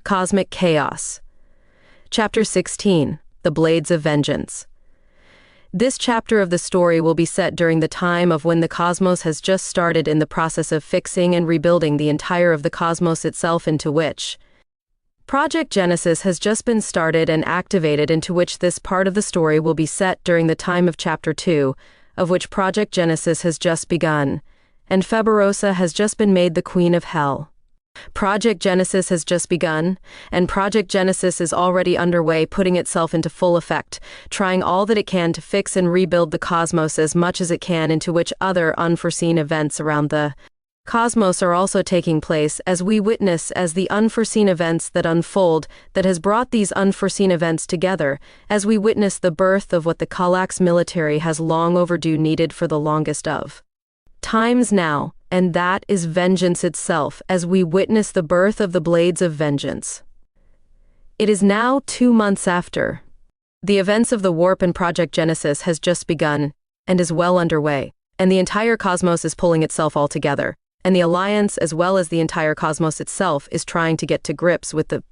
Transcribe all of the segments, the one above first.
Cosmic Chaos. Chapter 16, The Blades of Vengeance. This chapter of the story will be set during the time of when the cosmos has just started in the process of fixing and rebuilding the entire of the cosmos itself, into which Project Genesis has just been started and activated, into which this part of the story will be set during the time of Chapter 2, of which Project Genesis has just begun, and Feberosa has just been made the Queen of Hell. Project Genesis has just begun, and Project Genesis is already underway, putting itself into full effect, trying all that it can to fix and rebuild the cosmos as much as it can, into which other unforeseen events around the cosmos are also taking place, as we witness as the unforeseen events that unfold that has brought these unforeseen events together, as we witness the birth of what the Galax military has long overdue needed for the longest of times now, and that is vengeance itself, as we witness the birth of the Blades of Vengeance. It is now 2 months after the events of the warp, and Project Genesis has just begun and is well underway, and the entire cosmos is pulling itself all together, and the Alliance, as well as the entire cosmos itself, is trying to get to grips with the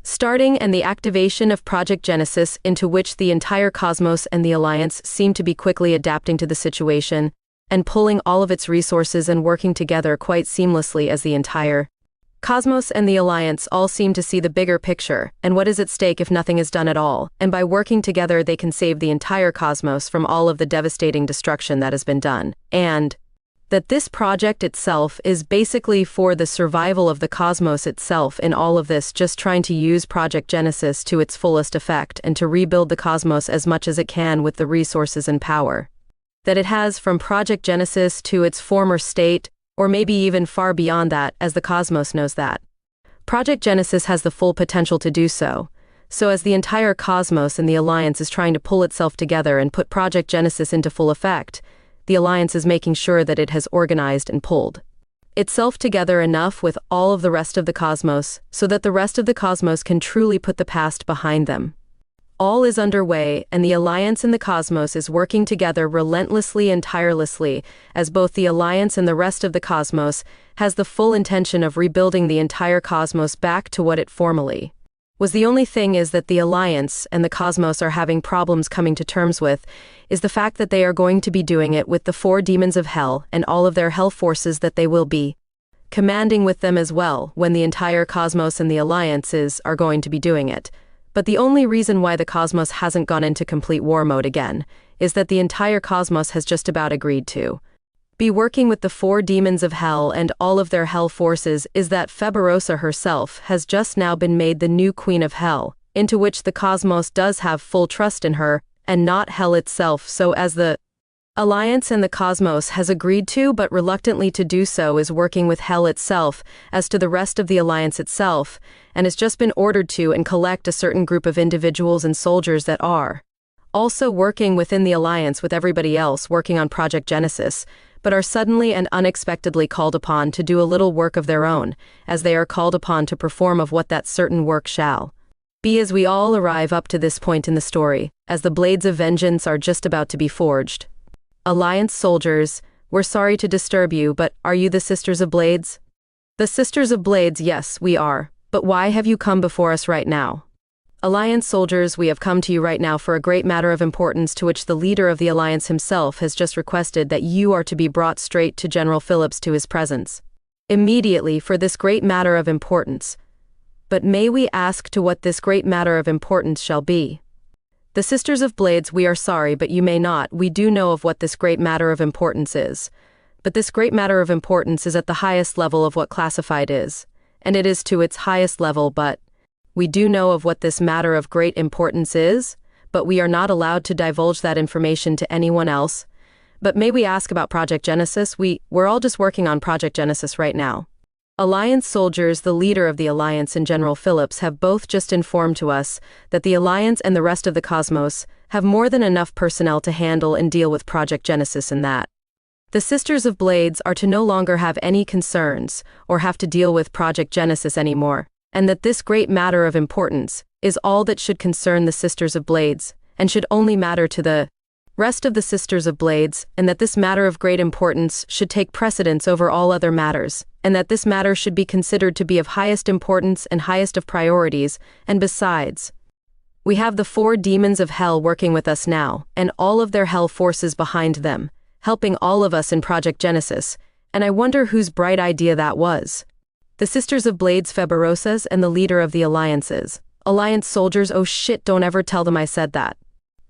starting and the activation of Project Genesis, into which the entire cosmos and the Alliance seem to be quickly adapting to the situation and pulling all of its resources and working together quite seamlessly, as the entire cosmos and the Alliance all seem to see the bigger picture and what is at stake if nothing is done at all, and by working together they can save the entire cosmos from all of the devastating destruction that has been done, and that this project itself is basically for the survival of the cosmos itself in all of this, just trying to use Project Genesis to its fullest effect and to rebuild the cosmos as much as it can with the resources and power that it has, from Project Genesis to its former state, or maybe even far beyond that, as the cosmos knows that Project Genesis has the full potential to do so. So as the entire cosmos and the Alliance is trying to pull itself together and put Project Genesis into full effect, the Alliance is making sure that it has organized and pulled itself together enough with all of the rest of the cosmos, so that the rest of the cosmos can truly put the past behind them. All is underway, and the Alliance and the cosmos is working together relentlessly and tirelessly, as both the Alliance and the rest of the cosmos has the full intention of rebuilding the entire cosmos back to what it formerly was. The only thing is that the Alliance and the cosmos are having problems coming to terms with is the fact that they are going to be doing it with the 4 demons of hell and all of their hell forces that they will be commanding with them as well, when the entire cosmos and the Alliances are going to be doing it. But the only reason why the cosmos hasn't gone into complete war mode again is that the entire cosmos has just about agreed to be working with the 4 demons of hell and all of their hell forces, is that Feberosa herself has just now been made the new Queen of Hell, into which the cosmos does have full trust in her, and not hell itself. So as the Alliance and the cosmos has agreed to, but reluctantly to do so, is working with hell itself as to the rest of the Alliance itself, and has just been ordered to and collect a certain group of individuals and soldiers that are also working within the Alliance with everybody else working on Project Genesis, but are suddenly and unexpectedly called upon to do a little work of their own, as they are called upon to perform of what that certain work shall be, as we all arrive up to this point in the story, as the Blades of Vengeance are just about to be forged. Alliance soldiers, we're sorry to disturb you, but are you the Sisters of Blades? The Sisters of Blades, yes, we are, but why have you come before us right now? Alliance soldiers, we have come to you right now for a great matter of importance, to which the leader of the Alliance himself has just requested that you are to be brought straight to General Phillips, to his presence immediately, for this great matter of importance. But may we ask to what this great matter of importance shall be? The Sisters of Blades, we are sorry, but you may not. We do know of what this great matter of importance is. But this great matter of importance is at the highest level of what classified is, and it is to its highest level, but we do know of what this matter of great importance is, but we are not allowed to divulge that information to anyone else. But may we ask about Project Genesis? We're all just working on Project Genesis right now. Alliance soldiers, the leader of the Alliance and General Phillips have both just informed to us that the Alliance and the rest of the cosmos have more than enough personnel to handle and deal with Project Genesis, and that the Sisters of Blades are to no longer have any concerns or have to deal with Project Genesis anymore, and that this great matter of importance is all that should concern the Sisters of Blades, and should only matter to the rest of the Sisters of Blades, and that this matter of great importance should take precedence over all other matters, and that this matter should be considered to be of highest importance and highest of priorities, and besides, we have the 4 demons of hell working with us now, and all of their hell forces behind them, helping all of us in Project Genesis, and I wonder whose bright idea that was. The Sisters of Blades Feberosas and the leader of the Alliances. Alliance soldiers, oh shit, don't ever tell them I said that.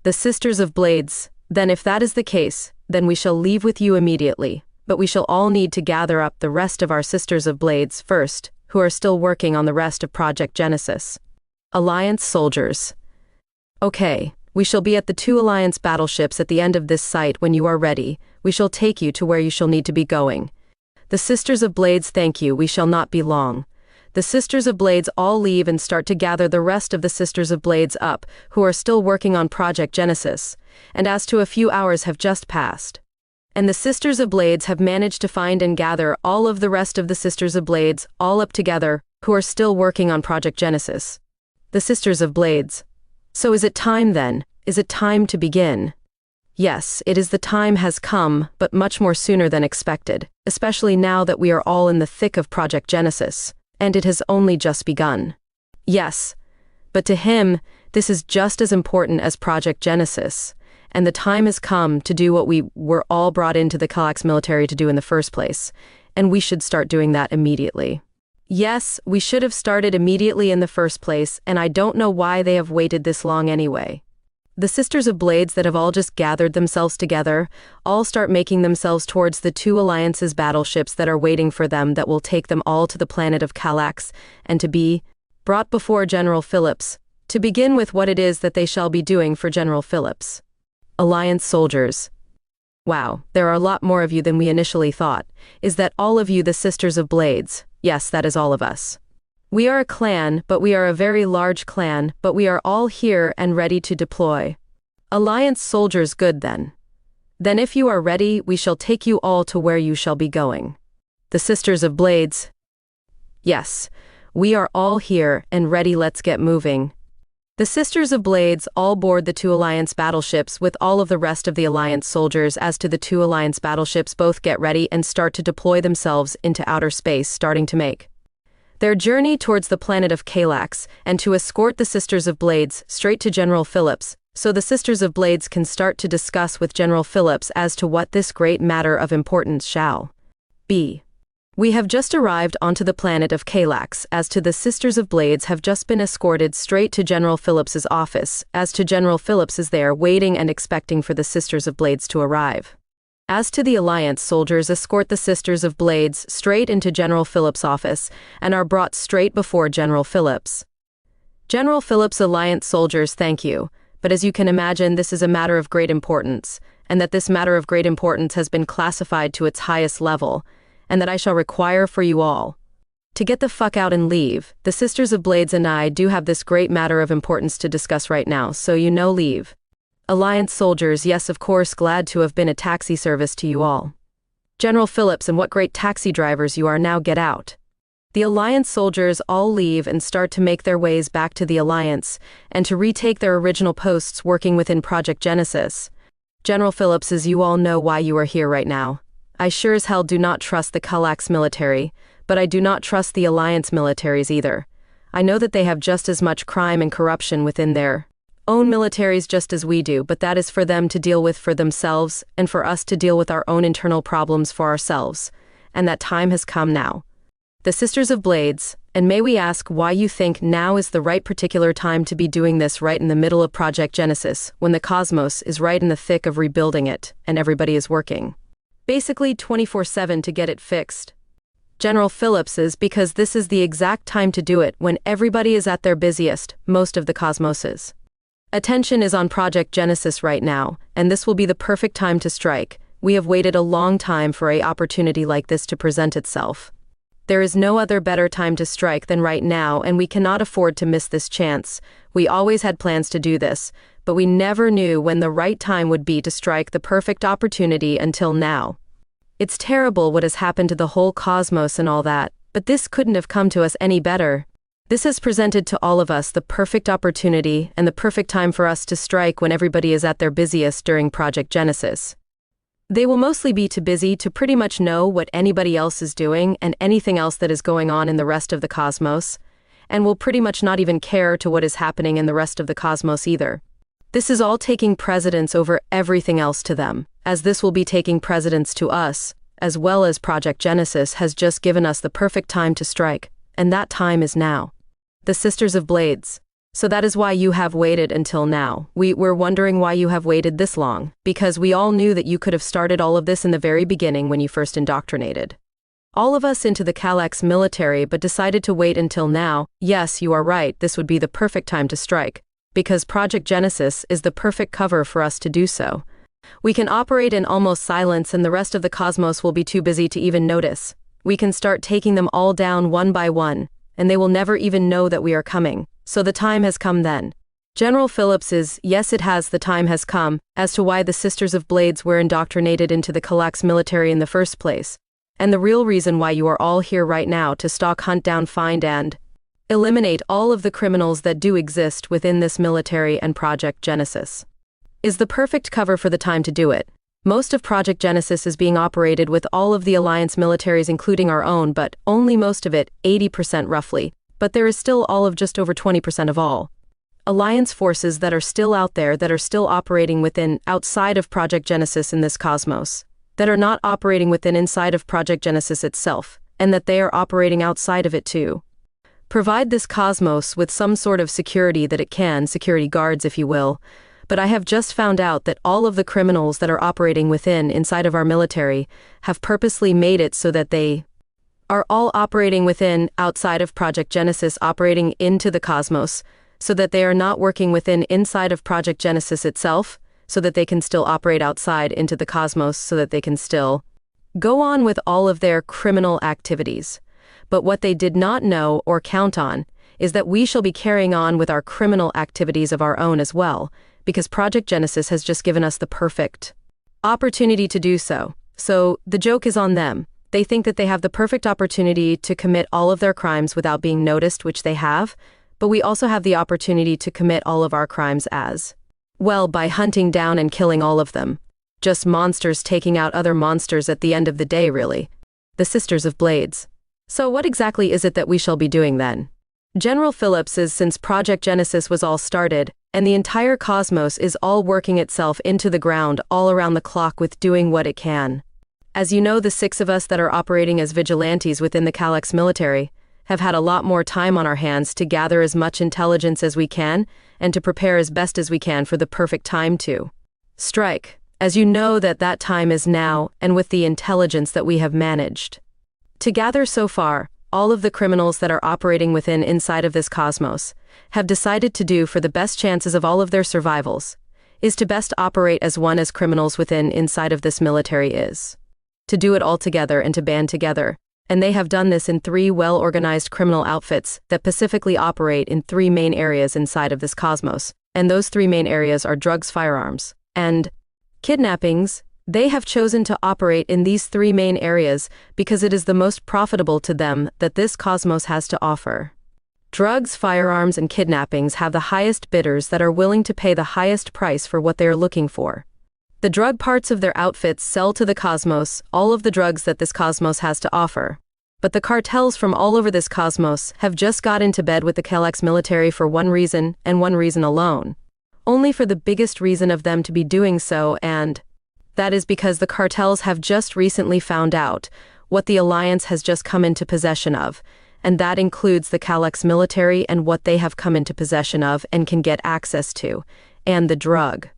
The Sisters of Blades. Then if that is the case, then we shall leave with you immediately, but we shall all need to gather up the rest of our Sisters of Blades first, who are still working on the rest of Project Genesis. Alliance soldiers. Okay, we shall be at the 2 Alliance battleships at the end of this site when you are ready. We shall take you to where you shall need to be going. The Sisters of Blades, thank you, we shall not be long. The Sisters of Blades all leave and start to gather the rest of the Sisters of Blades up, who are still working on Project Genesis, and as to a few hours have just passed. And the Sisters of Blades have managed to find and gather all of the rest of the Sisters of Blades, all up together, who are still working on Project Genesis. The Sisters of Blades. So is it time then? Is it time to begin? Yes, it is the time has come, but much more sooner than expected, especially now that we are all in the thick of Project Genesis. And it has only just begun. Yes, but to him, this is just as important as Project Genesis, and the time has come to do what we were all brought into the Galax military to do in the first place, and we should start doing that immediately. Yes, we should have started immediately in the first place, and I don't know why they have waited this long anyway. The Sisters of Blades that have all just gathered themselves together, all start making themselves towards the 2 Alliances battleships that are waiting for them that will take them all to the planet of Galax, and to be brought before General Phillips, to begin with what it is that they shall be doing for General Phillips. Alliance soldiers. Wow, there are a lot more of you than we initially thought. Is that all of you the Sisters of Blades? Yes, that is all of us. We are a clan, but we are a very large clan, but we are all here and ready to deploy. Alliance soldiers, good then. Then if you are ready, we shall take you all to where you shall be going. The Sisters of Blades. Yes, we are all here and ready, let's get moving. The Sisters of Blades all board the 2 Alliance battleships with all of the rest of the Alliance soldiers. As to the 2 Alliance battleships, both get ready and start to deploy themselves into outer space, starting to make their journey towards the planet of Galax, and to escort the Sisters of Blades straight to General Phillips, so the Sisters of Blades can start to discuss with General Phillips as to what this great matter of importance shall be. We have just arrived onto the planet of Galax. As to the Sisters of Blades have just been escorted straight to General Phillips's office. As to General Phillips is there waiting and expecting for the Sisters of Blades to arrive. As to the Alliance soldiers, escort the Sisters of Blades straight into General Phillips' office and are brought straight before General Phillips. General Phillips, Alliance soldiers, thank you, but as you can imagine, this is a matter of great importance, and that this matter of great importance has been classified to its highest level, and that I shall require for you all to get the fuck out and leave. The Sisters of Blades and I do have this great matter of importance to discuss right now, so you know, leave. Alliance soldiers, yes, of course, glad to have been a taxi service to you all. General Phillips, and what great taxi drivers you are, now get out. The Alliance soldiers all leave and start to make their ways back to the Alliance, and to retake their original posts working within Project Genesis. General Phillips, as you all know why you are here right now. I sure as hell do not trust the Galax military, but I do not trust the Alliance militaries either. I know that they have just as much crime and corruption within their own militaries just as we do, but that is for them to deal with for themselves, and for us to deal with our own internal problems for ourselves. And that time has come now. The Sisters of Blades, and may we ask why you think now is the right particular time to be doing this right in the middle of Project Genesis, when the cosmos is right in the thick of rebuilding it, and everybody is working basically 24/7 to get it fixed. General Phillips is because this is the exact time to do it when everybody is at their busiest, most of the cosmoses. Attention is on Project Genesis right now, and this will be the perfect time to strike. We have waited a long time for an opportunity like this to present itself. There is no other better time to strike than right now, and we cannot afford to miss this chance. We always had plans to do this, but we never knew when the right time would be to strike the perfect opportunity until now. It's terrible what has happened to the whole cosmos and all that, but this couldn't have come to us any better. This has presented to all of us the perfect opportunity and the perfect time for us to strike when everybody is at their busiest during Project Genesis. They will mostly be too busy to pretty much know what anybody else is doing and anything else that is going on in the rest of the cosmos, and will pretty much not even care to what is happening in the rest of the cosmos either. This is all taking precedence over everything else to them, as this will be taking precedence to us, as well as Project Genesis has just given us the perfect time to strike, and that time is now. The Sisters of Blades. So that is why you have waited until now. We were wondering why you have waited this long, because we all knew that you could have started all of this in the very beginning when you first indoctrinated all of us into the Galax military, but decided to wait until now. Yes, you are right, this would be the perfect time to strike, because Project Genesis is the perfect cover for us to do so. We can operate in almost silence and the rest of the cosmos will be too busy to even notice. We can start taking them all down one by one, and they will never even know that we are coming. So the time has come then. General Phillips is, yes it has, the time has come, as to why the Sisters of Blades were indoctrinated into the Galax military in the first place. And the real reason why you are all here right now to stalk, hunt down, find and eliminate all of the criminals that do exist within this military and Project Genesis is the perfect cover for the time to do it. Most of Project Genesis is being operated with all of the Alliance militaries including our own, but only most of it, 80% roughly, but there is still all of just over 20% of all Alliance forces that are still out there that are still operating within, outside of Project Genesis in this cosmos, that are not operating within inside of Project Genesis itself, and that they are operating outside of it too. Provide this cosmos with some sort of security that it can, security guards if you will, but I have just found out that all of the criminals that are operating within, inside of our military, have purposely made it so that they are all operating within, outside of Project Genesis, operating into the cosmos, so that they are not working within, inside of Project Genesis itself, so that they can still operate outside into the cosmos, so that they can still go on with all of their criminal activities. But what they did not know or count on is that we shall be carrying on with our criminal activities of our own as well, because Project Genesis has just given us the perfect opportunity to do so. So the joke is on them. They think that they have the perfect opportunity to commit all of their crimes without being noticed, which they have, but we also have the opportunity to commit all of our crimes as well by hunting down and killing all of them. Just monsters taking out other monsters at the end of the day, really. The Sisters of Blades. So what exactly is it that we shall be doing then? General Phillips is, since Project Genesis was all started, and the entire cosmos is all working itself into the ground all around the clock with doing what it can. As you know, the 6 of us that are operating as vigilantes within the Galax military have had a lot more time on our hands to gather as much intelligence as we can and to prepare as best as we can for the perfect time to strike. As you know that time is now, and with the intelligence that we have managed to gather so far, all of the criminals that are operating within inside of this cosmos have decided to do for the best chances of all of their survivals is to best operate as one as criminals within inside of this military is. To do it all together and to band together. And they have done this in 3 well-organized criminal outfits that specifically operate in 3 main areas inside of this cosmos. And those 3 main areas are drugs, firearms, and kidnappings. They have chosen to operate in these 3 main areas because it is the most profitable to them that this cosmos has to offer. Drugs, firearms, and kidnappings have the highest bidders that are willing to pay the highest price for what they are looking for. The drug parts of their outfits sell to the cosmos all of the drugs that this cosmos has to offer. But the cartels from all over this cosmos have just got into bed with the Galax military for one reason, and one reason alone. Only for the biggest reason of them to be doing so, and that is because the cartels have just recently found out what the Alliance has just come into possession of, and that includes the Galax military and what they have come into possession of and can get access to, and the drug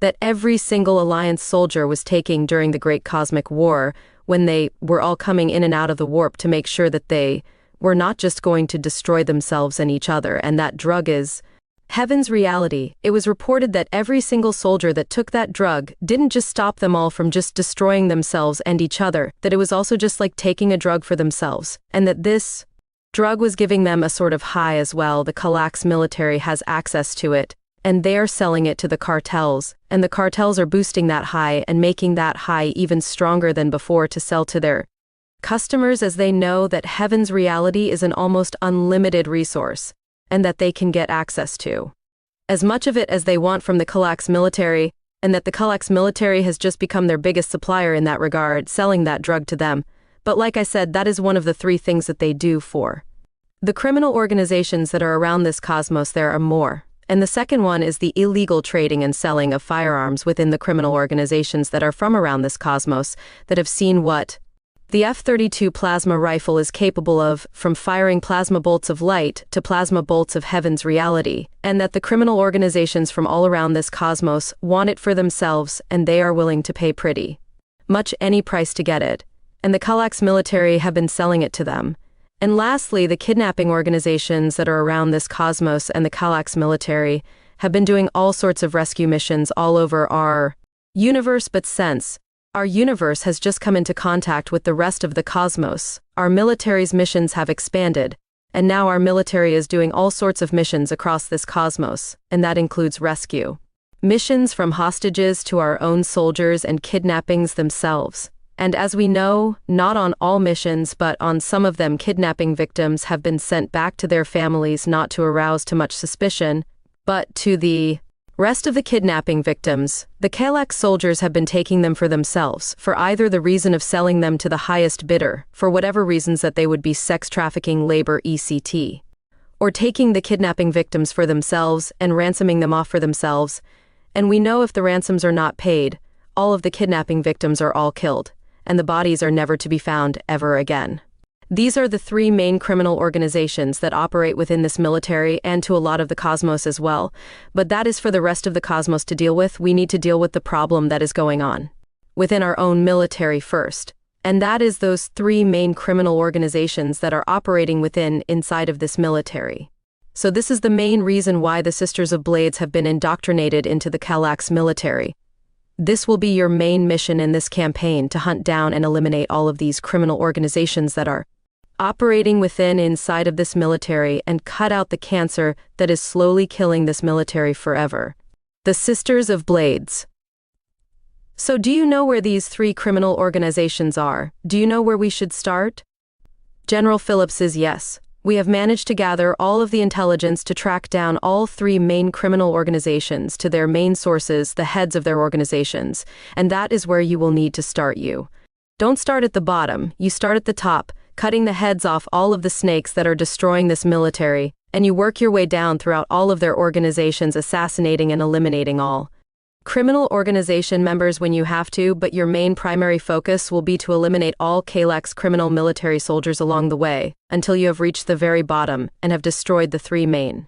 that every single Alliance soldier was taking during the Great Cosmic War when they were all coming in and out of the warp to make sure that they were not just going to destroy themselves and each other, and that drug is heaven's reality. It was reported that every single soldier that took that drug didn't just stop them all from just destroying themselves and each other, that it was also just like taking a drug for themselves, and that this drug was giving them a sort of high as well. The Galax military has access to it, and they're selling it to the cartels, and the cartels are boosting that high and making that high even stronger than before to sell to their Customers, as they know that heaven's reality is an almost unlimited resource, and that they can get access to as much of it as they want from the Galax military, and that the Galax military has just become their biggest supplier in that regard, selling that drug to them. But like I said, that is one of the three things that they do for the criminal organizations that are around this cosmos. There are more. And the second one is the illegal trading and selling of firearms within the criminal organizations that are from around this cosmos that have seen what the F-32 plasma rifle is capable of, from firing plasma bolts of light to plasma bolts of heaven's reality, and that the criminal organizations from all around this cosmos want it for themselves, and they are willing to pay pretty much any price to get it. And the Galax military have been selling it to them. And lastly, the kidnapping organizations that are around this cosmos and the Galax military have been doing all sorts of rescue missions all over our universe. But since our universe has just come into contact with the rest of the cosmos, our military's missions have expanded, and now our military is doing all sorts of missions across this cosmos, and that includes rescue missions from hostages to our own soldiers and kidnappings themselves. And as we know, not on all missions, but on some of them, kidnapping victims have been sent back to their families, not to arouse too much suspicion, but to the rest of the kidnapping victims. The Galax soldiers have been taking them for themselves, for either the reason of selling them to the highest bidder, for whatever reasons that they would be sex trafficking, labor, etc., or taking the kidnapping victims for themselves and ransoming them off for themselves. And we know if the ransoms are not paid, all of the kidnapping victims are all killed, and the bodies are never to be found ever again. These are the three main criminal organizations that operate within this military and to a lot of the cosmos as well. But that is for the rest of the cosmos to deal with. We need to deal with the problem that is going on within our own military first. And that is those three main criminal organizations that are operating inside of this military. So this is the main reason why the Sisters of Blades have been indoctrinated into the Galax military. This will be your main mission in this campaign, to hunt down and eliminate all of these criminal organizations that are operating inside of this military and cut out the cancer that is slowly killing this military forever. The Sisters of Blades. So do you know where these three criminal organizations are? Do you know where we should start? General Phillips says yes. We have managed to gather all of the intelligence to track down all three main criminal organizations to their main sources, the heads of their organizations, and that is where you will need to start. You don't start at the bottom, you start at the top, cutting the heads off all of the snakes that are destroying this military, and you work your way down throughout all of their organizations, assassinating and eliminating all criminal organization members when you have to, but your main primary focus will be to eliminate all Galax criminal military soldiers along the way, until you have reached the very bottom and have destroyed the three main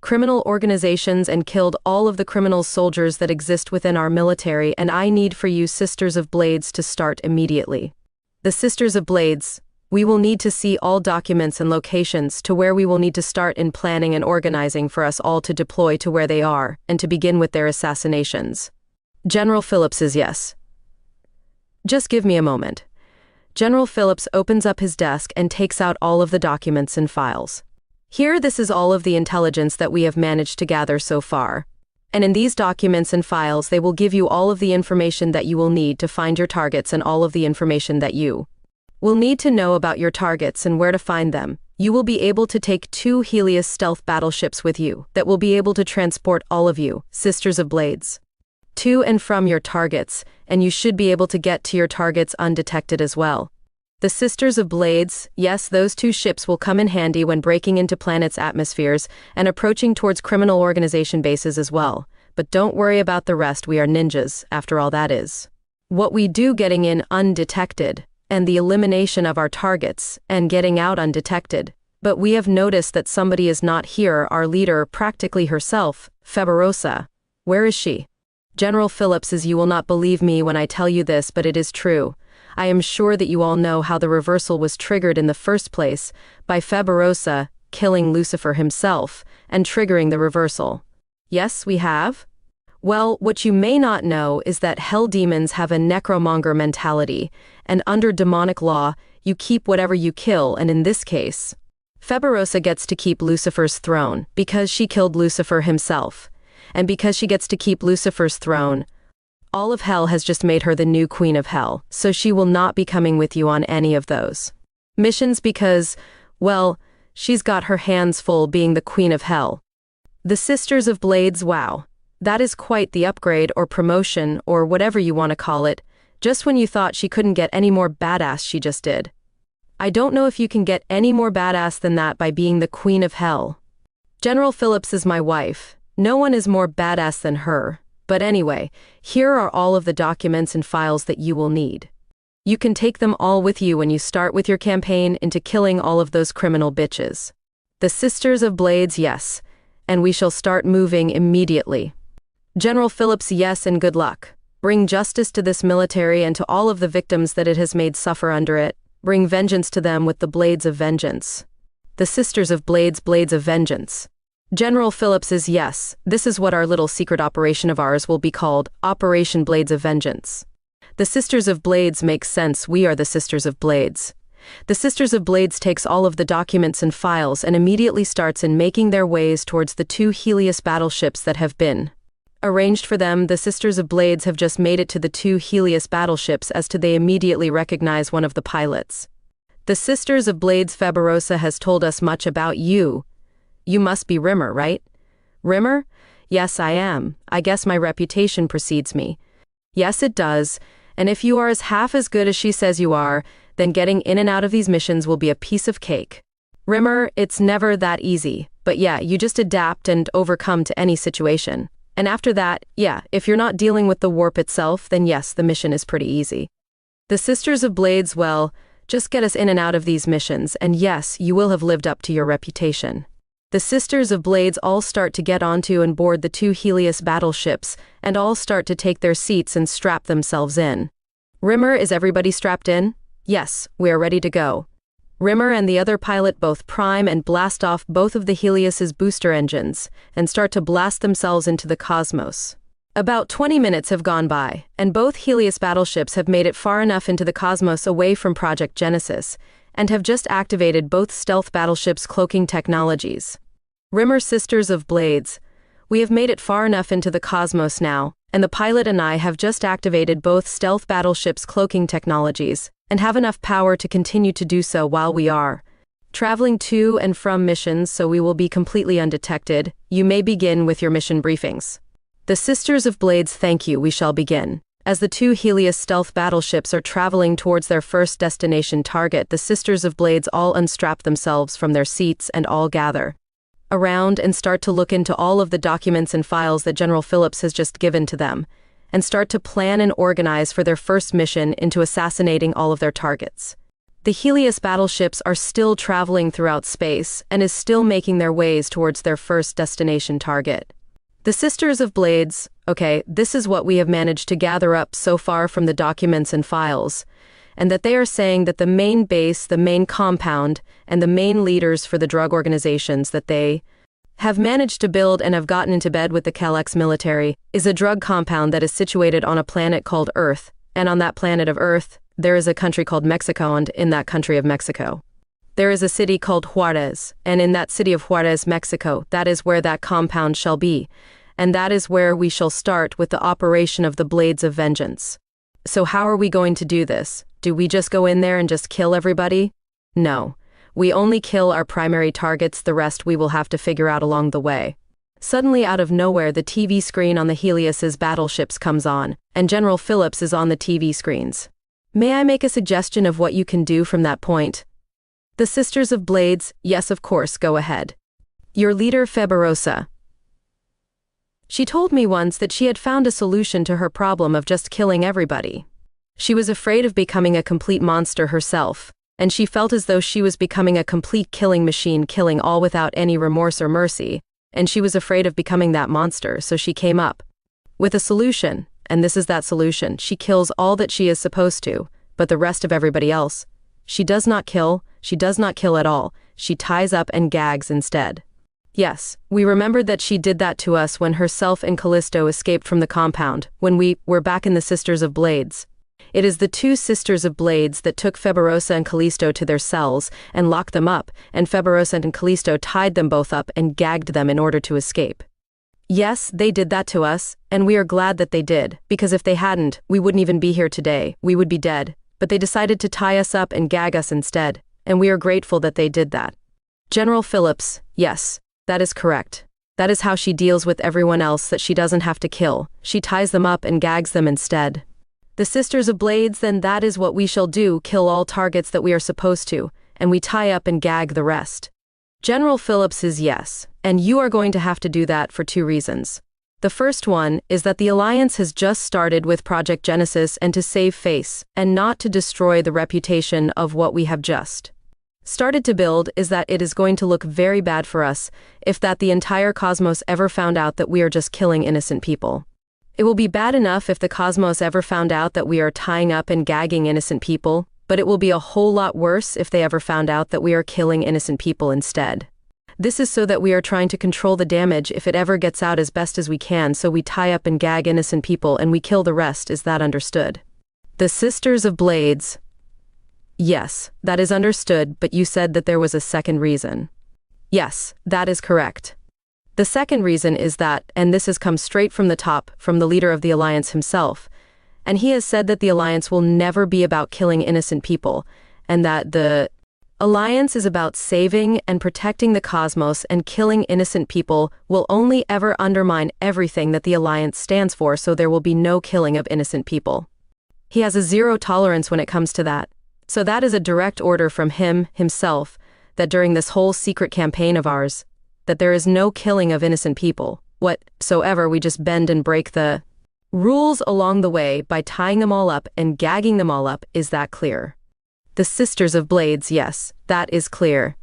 criminal organizations and killed all of the criminal soldiers that exist within our military. And I need for you, Sisters of Blades, to start immediately. The Sisters of Blades, we will need to see all documents and locations to where we will need to start in planning and organizing for us all to deploy to where they are and to begin with their assassinations. General Phillips says yes. Just give me a moment. General Phillips opens up his desk and takes out all of the documents and files. Here, this is all of the intelligence that we have managed to gather so far. And in these documents and files, they will give you all of the information that you will need to find your targets and all of the information that you will need to know about your targets and where to find them. You will be able to take 2 Helios stealth battleships with you that will be able to transport all of you, Sisters of Blades, to and from your targets, and you should be able to get to your targets undetected as well. The Sisters of Blades, yes, those 2 ships will come in handy when breaking into planets' atmospheres and approaching towards criminal organization bases as well. But don't worry about the rest, we are ninjas, after all. That is what we do, getting in undetected, and the elimination of our targets, and getting out undetected. But we have noticed that somebody is not here, our leader, practically herself, Feberosa. Where is she? General Phillips says, you will not believe me when I tell you this, but it is true. I am sure that you all know how the reversal was triggered in the first place, by Feberosa killing Lucifer himself, and triggering the reversal. Yes, we have. Well, what you may not know is that hell demons have a necromonger mentality, and under demonic law, you keep whatever you kill, and in this case, Feberosa gets to keep Lucifer's throne, because she killed Lucifer himself. And because she gets to keep Lucifer's throne, All of hell has just made her the new queen of hell, so she will not be coming with you on any of those missions because, well, she's got her hands full being the queen of hell. The Sisters of Blades, wow. That is quite the upgrade or promotion or whatever you want to call it, just when you thought she couldn't get any more badass she just did. I don't know if you can get any more badass than that by being the queen of hell. General Phillips is my wife. No one is more badass than her. But anyway, here are all of the documents and files that you will need. You can take them all with you when you start with your campaign into killing all of those criminal bitches. The Sisters of Blades, yes. And we shall start moving immediately. General Phillips, yes, and good luck. Bring justice to this military and to all of the victims that it has made suffer under it. Bring vengeance to them with the blades of vengeance. The Sisters of Blades, blades of vengeance. General Phillips is yes, this is what our little secret operation of ours will be called, Operation Blades of Vengeance. The Sisters of Blades makes sense, we are the Sisters of Blades. The Sisters of Blades takes all of the documents and files and immediately starts in making their ways towards the 2 Helios battleships that have been arranged for them. The Sisters of Blades have just made it to the 2 Helios battleships as to they immediately recognize one of the pilots. The Sisters of Blades Fabulosa has told us much about you. You must be Rimmer, right? Rimmer? Yes, I am. I guess my reputation precedes me. Yes, it does. And if you are half as good as she says you are, then getting in and out of these missions will be a piece of cake. Rimmer, it's never that easy. But yeah, you just adapt and overcome to any situation. And after that, yeah, if you're not dealing with the warp itself, then yes, the mission is pretty easy. The Sisters of Blades, well, just get us in and out of these missions, and yes, you will have lived up to your reputation. The Sisters of Blades all start to get onto and board the 2 Helios battleships, and all start to take their seats and strap themselves in. Rimmer, is everybody strapped in? Yes, we are ready to go. Rimmer and the other pilot both prime and blast off both of the Helios's booster engines, and start to blast themselves into the cosmos. About 20 minutes have gone by, and both Helios battleships have made it far enough into the cosmos away from Project Genesis, and have just activated both stealth battleships' cloaking technologies. Rimmer, Sisters of Blades, we have made it far enough into the cosmos now, and the pilot and I have just activated both stealth battleships' cloaking technologies, and have enough power to continue to do so while we are traveling to and from missions, so we will be completely undetected. You may begin with your mission briefings. The Sisters of Blades, thank you, we shall begin. As the 2 Helios stealth battleships are traveling towards their first destination target, the Sisters of Blades all unstrap themselves from their seats and all gather around and start to look into all of the documents and files that General Phillips has just given to them, and start to plan and organize for their first mission into assassinating all of their targets. The Helios battleships are still traveling throughout space and is still making their ways towards their first destination target. The Sisters of Blades, okay, this is what we have managed to gather up so far from the documents and files, and that they are saying that the main base, the main compound, and the main leaders for the drug organizations that they have managed to build and have gotten into bed with the Galaxies military is a drug compound that is situated on a planet called Earth, and on that planet of Earth, there is a country called Mexico, and in that country of Mexico, there is a city called Juarez, and in that city of Juarez, Mexico, that is where that compound shall be, and that is where we shall start with the operation of the Blades of Vengeance. So how are we going to do this? Do we just go in there and just kill everybody? No. We only kill our primary targets, the rest we will have to figure out along the way. Suddenly out of nowhere, the TV screen on the Helios's battleships comes on, and General Phillips is on the TV screens. May I make a suggestion of what you can do from that point? The Sisters of Blades, yes, of course, go ahead. Your leader, Fabulosa. She told me once that she had found a solution to her problem of just killing everybody. She was afraid of becoming a complete monster herself, and she felt as though she was becoming a complete killing machine, killing all without any remorse or mercy, and she was afraid of becoming that monster, so she came up with a solution, and this is that solution. She kills all that she is supposed to, but the rest of everybody else, she does not kill at all, she ties up and gags instead. Yes, we remembered that she did that to us when herself and Callisto escaped from the compound, when we were back in the Sisters of Blades. It is the 2 Sisters of Blades that took Fabulosa and Callisto to their cells and locked them up, and Fabulosa and Callisto tied them both up and gagged them in order to escape. Yes, they did that to us, and we are glad that they did, because if they hadn't, we wouldn't even be here today, we would be dead. But they decided to tie us up and gag us instead, and we are grateful that they did that. General Phillips, yes, that is correct. That is how she deals with everyone else that she doesn't have to kill. She ties them up and gags them instead. The Sisters of Blades, then that is what we shall do, kill all targets that we are supposed to, and we tie up and gag the rest. General Phillips is yes, and you are going to have to do that for 2 reasons. The first one is that the Alliance has just started with Project Genesis and to save face, and not to destroy the reputation of what we have just started to build, is that it is going to look very bad for us if that the entire cosmos ever found out that we are just killing innocent people. It will be bad enough if the cosmos ever found out that we are tying up and gagging innocent people, but it will be a whole lot worse if they ever found out that we are killing innocent people instead. This is so that we are trying to control the damage if it ever gets out as best as we can, so we tie up and gag innocent people and we kill the rest. Is that understood? The Sisters of Blades. Yes, that is understood, but you said that there was a second reason. Yes, that is correct. The second reason is that, and this has come straight from the top, from the leader of the Alliance himself, and he has said that the Alliance will never be about killing innocent people, and that the Alliance is about saving and protecting the cosmos, and killing innocent people will only ever undermine everything that the Alliance stands for, so there will be no killing of innocent people. He has a zero tolerance when it comes to that. So that is a direct order from him, himself, that during this whole secret campaign of ours, that there is no killing of innocent people, whatsoever. We just bend and break the rules along the way by tying them all up and gagging them all up. Is that clear? The Sisters of Blades, yes, that is clear.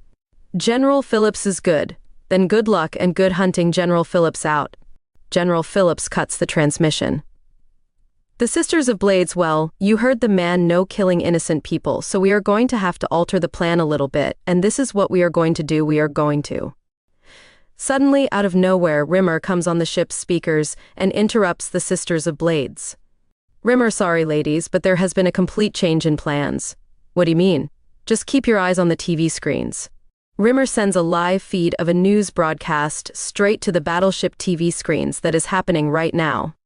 General Phillips is good. Then good luck and good hunting. General Phillips out. General Phillips cuts the transmission. The Sisters of Blades, well, you heard the man, no killing innocent people, so we are going to have to alter the plan a little bit, and this is what we are going to do. We are going to. Suddenly, out of nowhere, Rimmer comes on the ship's speakers and interrupts the Sisters of Blades. Rimmer, sorry ladies, but there has been a complete change in plans. What do you mean? Just keep your eyes on the TV screens. Rimmer sends a live feed of a news broadcast straight to the battleship TV screens that is happening right now.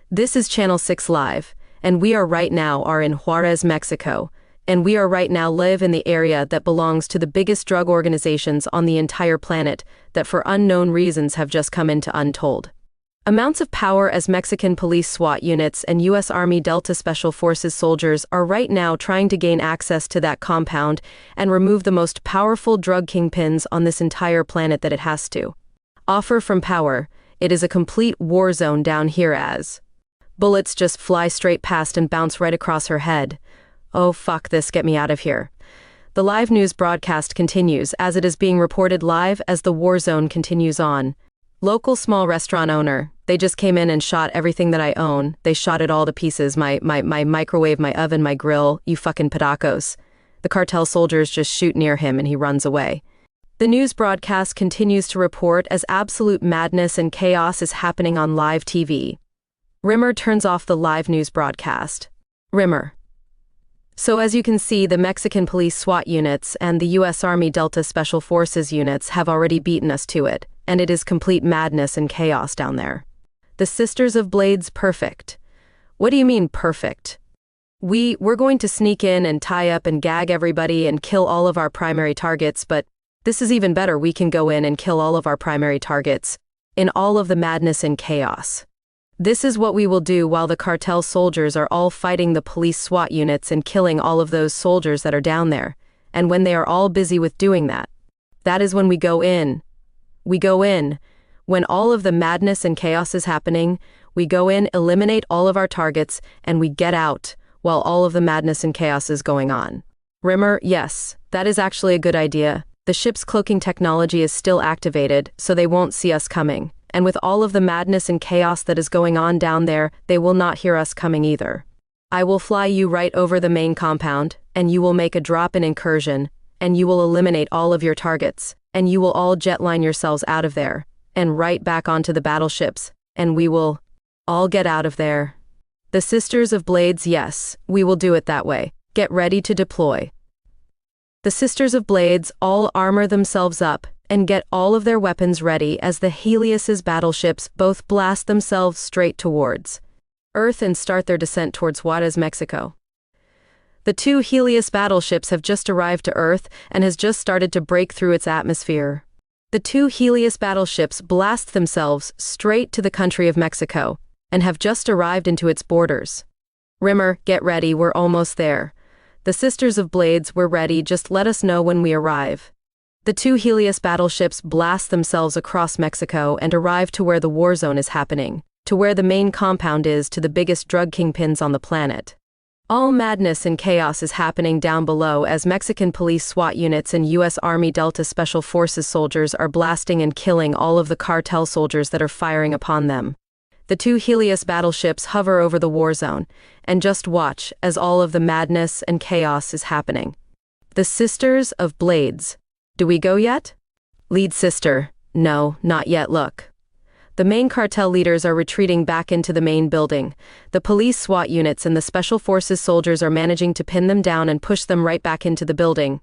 This is Channel 6 Live, and we are right now in Juarez, Mexico, and we are right now live in the area that belongs to the biggest drug organizations on the entire planet that for unknown reasons have just come into untold amounts of power, as Mexican police SWAT units and U.S. Army Delta Special Forces soldiers are right now trying to gain access to that compound and remove the most powerful drug kingpins on this entire planet that it has to offer from power. It is a complete war zone down here as bullets just fly straight past and bounce right across her head. Oh fuck this, get me out of here. The live news broadcast continues as it is being reported live as the war zone continues on. Local small restaurant owner, they just came in and shot everything that I own. They shot it all to pieces, my microwave, my oven, my grill, you fucking pedacos. The cartel soldiers just shoot near him and he runs away. The news broadcast continues to report as absolute madness and chaos is happening on live TV. Rimmer turns off the live news broadcast. Rimmer. So as you can see, the Mexican police SWAT units and the U.S. Army Delta Special Forces units have already beaten us to it, and it is complete madness and chaos down there. The Sisters of Blades, perfect. What do you mean, perfect? We're going to sneak in and tie up and gag everybody and kill all of our primary targets, but this is even better. We can go in and kill all of our primary targets in all of the madness and chaos. This is what we will do while the cartel soldiers are all fighting the police SWAT units and killing all of those soldiers that are down there. And when they are all busy with doing that, that is when we go in. We go in. When all of the madness and chaos is happening, we go in, eliminate all of our targets, and we get out while all of the madness and chaos is going on. Rimmer, yes, that is actually a good idea. The ship's cloaking technology is still activated, so they won't see us coming. And with all of the madness and chaos that is going on down there, they will not hear us coming either. I will fly you right over the main compound, and you will make a drop-in incursion, and you will eliminate all of your targets, and you will all jetline yourselves out of there, and right back onto the battleships, and we will all get out of there. The Sisters of Blades, yes, we will do it that way. Get ready to deploy. The Sisters of Blades all armor themselves up and get all of their weapons ready as the Helios's battleships both blast themselves straight towards Earth and start their descent towards Juarez, Mexico. The two Helios battleships have just arrived to Earth and has just started to break through its atmosphere. The two Helios battleships blast themselves straight to the country of Mexico and have just arrived into its borders. Rimmer, get ready, we're almost there. The Sisters of Blades, we're ready, just let us know when we arrive. The two Helios battleships blast themselves across Mexico and arrive to where the war zone is happening, to where the main compound is to the biggest drug kingpins on the planet. All madness and chaos is happening down below as Mexican police SWAT units and U.S. Army Delta Special Forces soldiers are blasting and killing all of the cartel soldiers that are firing upon them. The two Helios battleships hover over the war zone, and just watch as all of the madness and chaos is happening. The Sisters of Blades. Do we go yet? Lead sister. No, not yet, look. The main cartel leaders are retreating back into the main building. The police SWAT units and the Special Forces soldiers are managing to pin them down and push them right back into the building.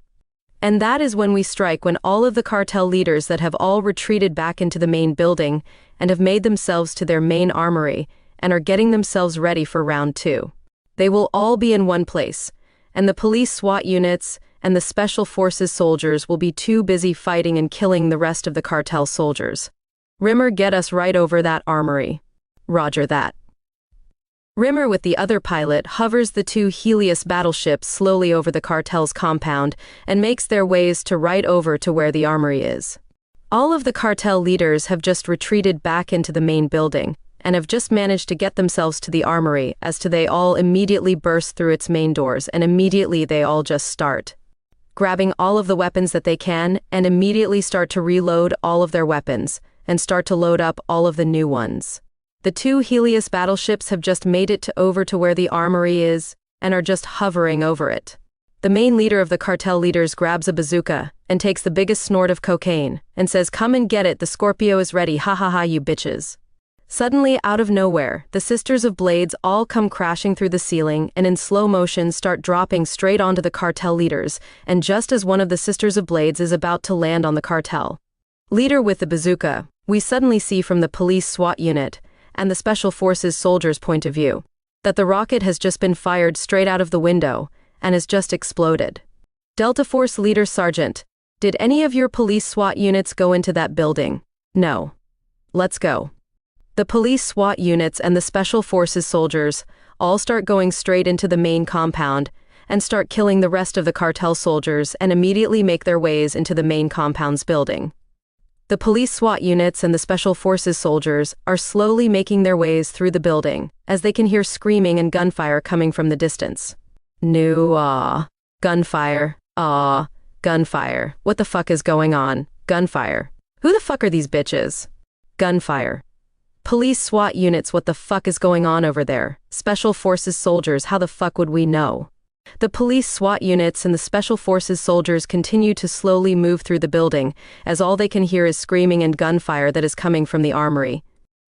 And that is when we strike, when all of the cartel leaders that have all retreated back into the main building and have made themselves to their main armory and are getting themselves ready for round 2. They will all be in one place, and the police SWAT units and the Special Forces soldiers will be too busy fighting and killing the rest of the cartel soldiers. Rimmer, get us right over that armory. Roger that. Rimmer with the other pilot hovers the two Helios battleships slowly over the cartel's compound and makes their ways to right over to where the armory is. All of the cartel leaders have just retreated back into the main building and have just managed to get themselves to the armory as to they all immediately burst through its main doors and immediately they all just start grabbing all of the weapons that they can and immediately start to reload all of their weapons and start to load up all of the new ones. The two Helios battleships have just made it over to where the armory is and are just hovering over it. The main leader of the cartel leaders grabs a bazooka and takes the biggest snort of cocaine and says, "Come and get it, the Scorpio is ready, ha ha ha you bitches." Suddenly, out of nowhere, the Sisters of Blades all come crashing through the ceiling and in slow motion start dropping straight onto the cartel leaders, and just as one of the Sisters of Blades is about to land on the cartel leader with the bazooka, we suddenly see from the police SWAT unit and the Special Forces soldiers' point of view that the rocket has just been fired straight out of the window and has just exploded. Delta Force Leader Sergeant, did any of your police SWAT units go into that building? No. Let's go. The police SWAT units and the Special Forces soldiers all start going straight into the main compound and start killing the rest of the cartel soldiers and immediately make their ways into the main compound's building. The police SWAT units and the Special Forces soldiers are slowly making their ways through the building as they can hear screaming and gunfire coming from the distance. Gunfire. Gunfire. What the fuck is going on? Gunfire. Who the fuck are these bitches? Gunfire. Police SWAT units, what the fuck is going on over there? Special Forces soldiers, how the fuck would we know? The police SWAT units and the Special Forces soldiers continue to slowly move through the building, as all they can hear is screaming and gunfire that is coming from the armory.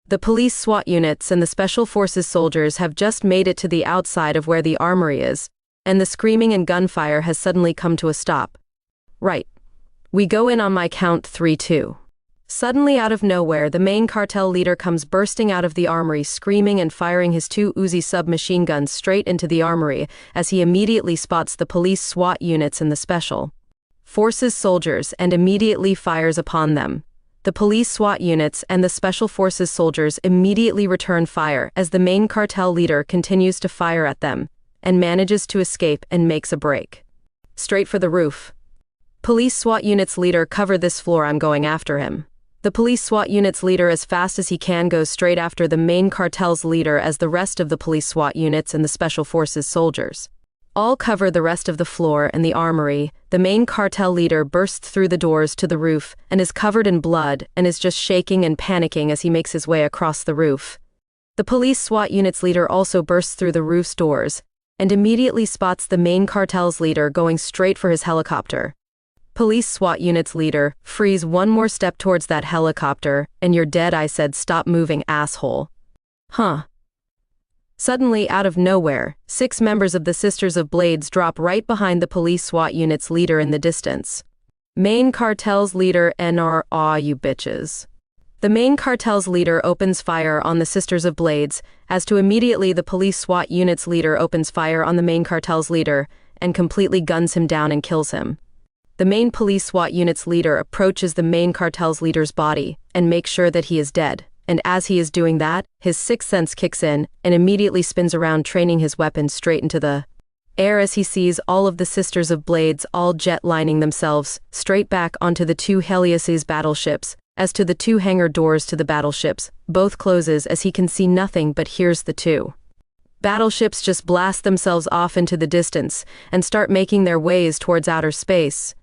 The police SWAT units and the Special Forces soldiers have just made it to the outside of where the armory is, and the screaming and gunfire has suddenly come to a stop. Right. We go in on my count 3-2. Suddenly out of nowhere, the main cartel leader comes bursting out of the armory screaming and firing his 2 Uzi submachine guns straight into the armory as he immediately spots the police SWAT units and the Special Forces soldiers and immediately fires upon them. The police SWAT units and the Special Forces soldiers immediately return fire as the main cartel leader continues to fire at them and manages to escape and makes a break. Straight for the roof. Police SWAT units leader, cover this floor, I'm going after him. The police SWAT unit's leader, as fast as he can, goes straight after the main cartel's leader as the rest of the police SWAT units and the Special Forces soldiers all cover the rest of the floor and the armory. The main cartel leader bursts through the doors to the roof and is covered in blood and is just shaking and panicking as he makes his way across the roof. The police SWAT unit's leader also bursts through the roof's doors and immediately spots the main cartel's leader going straight for his helicopter. Police SWAT unit's leader, freeze one more step towards that helicopter, and you're dead, I said, stop moving, asshole. Huh. Suddenly, out of nowhere, 6 members of the Sisters of Blades drop right behind the police SWAT unit's leader in the distance. Main cartel's leader NR, you bitches. The main cartel's leader opens fire on the Sisters of Blades, as to immediately the police SWAT unit's leader opens fire on the main cartel's leader and completely guns him down and kills him. The main police SWAT unit's leader approaches the main cartel's leader's body and makes sure that he is dead. And as he is doing that, his sixth sense kicks in and immediately spins around, training his weapon straight into the air as he sees all of the Sisters of Blades all jet-lining themselves straight back onto the 2 Helios's battleships. As to the 2 hangar doors to the battleships, both closes as he can see nothing but hears the 2 battleships just blast themselves off into the distance and start making their ways towards outer space.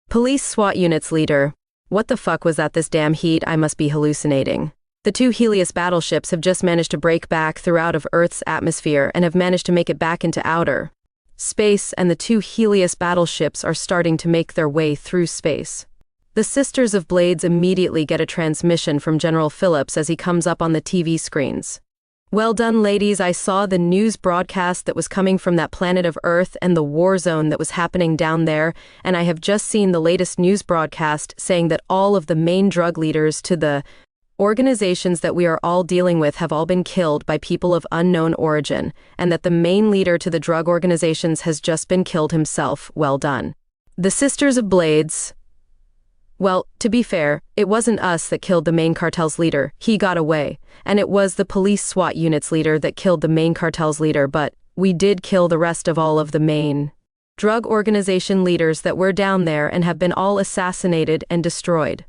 Police SWAT unit's leader: what the fuck was that? This damn heat, I must be hallucinating. The 2 Helios battleships have just managed to break back through out of Earth's atmosphere and have managed to make it back into outer space, and the 2 Helios battleships are starting to make their way through space. The Sisters of Blades immediately get a transmission from General Phillips as he comes up on the TV screens. Well done, ladies. I saw the news broadcast that was coming from that planet of Earth and the war zone that was happening down there, and I have just seen the latest news broadcast saying that all of the main drug leaders to the organizations that we are all dealing with have all been killed by people of unknown origin, and that the main leader to the drug organizations has just been killed himself. Well done. The Sisters of Blades. Well, to be fair, it wasn't us that killed the main cartel's leader. He got away. And it was the police SWAT unit's leader that killed the main cartel's leader, but we did kill the rest of all of the main drug organization leaders that were down there and have been all assassinated and destroyed.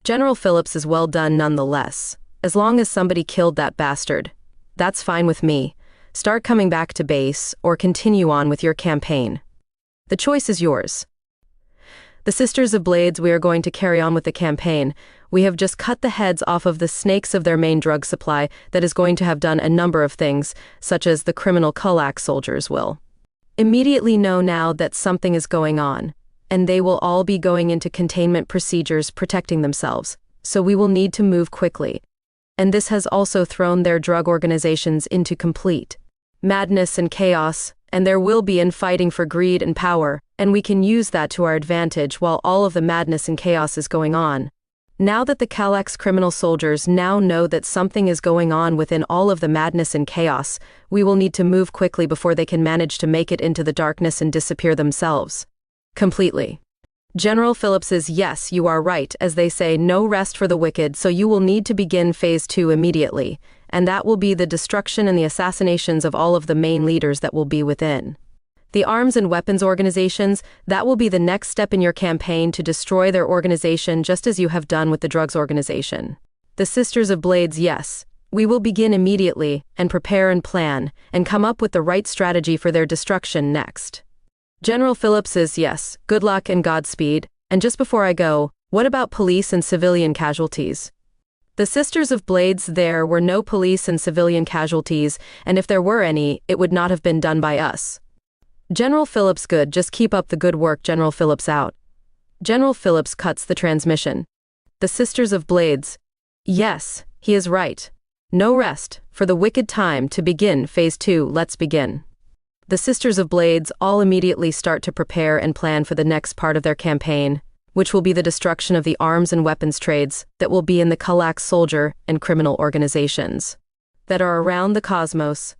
General Phillips is well done nonetheless. As long as somebody killed that bastard, that's fine with me. Start coming back to base or continue on with your campaign. The choice is yours. The Sisters of Blades, we are going to carry on with the campaign. We have just cut the heads off of the snakes of their main drug supply that is going to have done a number of things, such as the criminal Kulak soldiers will immediately know now that something is going on, and they will all be going into containment procedures protecting themselves, so we will need to move quickly. And this has also thrown their drug organizations into complete madness and chaos, and there will be infighting for greed and power, and we can use that to our advantage while all of the madness and chaos is going on. Now that the Galax criminal soldiers now know that something is going on within all of the madness and chaos, we will need to move quickly before they can manage to make it into the darkness and disappear themselves completely. General Phillips is yes, you are right, as they say, no rest for the wicked, so you will need to begin phase 2 immediately, and that will be the destruction and the assassinations of all of the main leaders that will be within the arms and weapons organizations. That will be the next step in your campaign to destroy their organization, just as you have done with the drugs organization. The Sisters of Blades, yes, we will begin immediately and prepare and plan and come up with the right strategy for their destruction next. General Phillips is yes, good luck and Godspeed. And just before I go, what about police and civilian casualties? The Sisters of Blades, there were no police and civilian casualties, and if there were any, it would not have been done by us. General Phillips, good, just keep up the good work. General Phillips out. General Phillips cuts the transmission. The Sisters of Blades, yes, he is right. No rest for the wicked, time to begin phase 2, let's begin. The Sisters of Blades all immediately start to prepare and plan for the next part of their campaign, which will be the destruction of the arms and weapons trades that will be in the Kulak soldier and criminal organizations that are around the cosmos,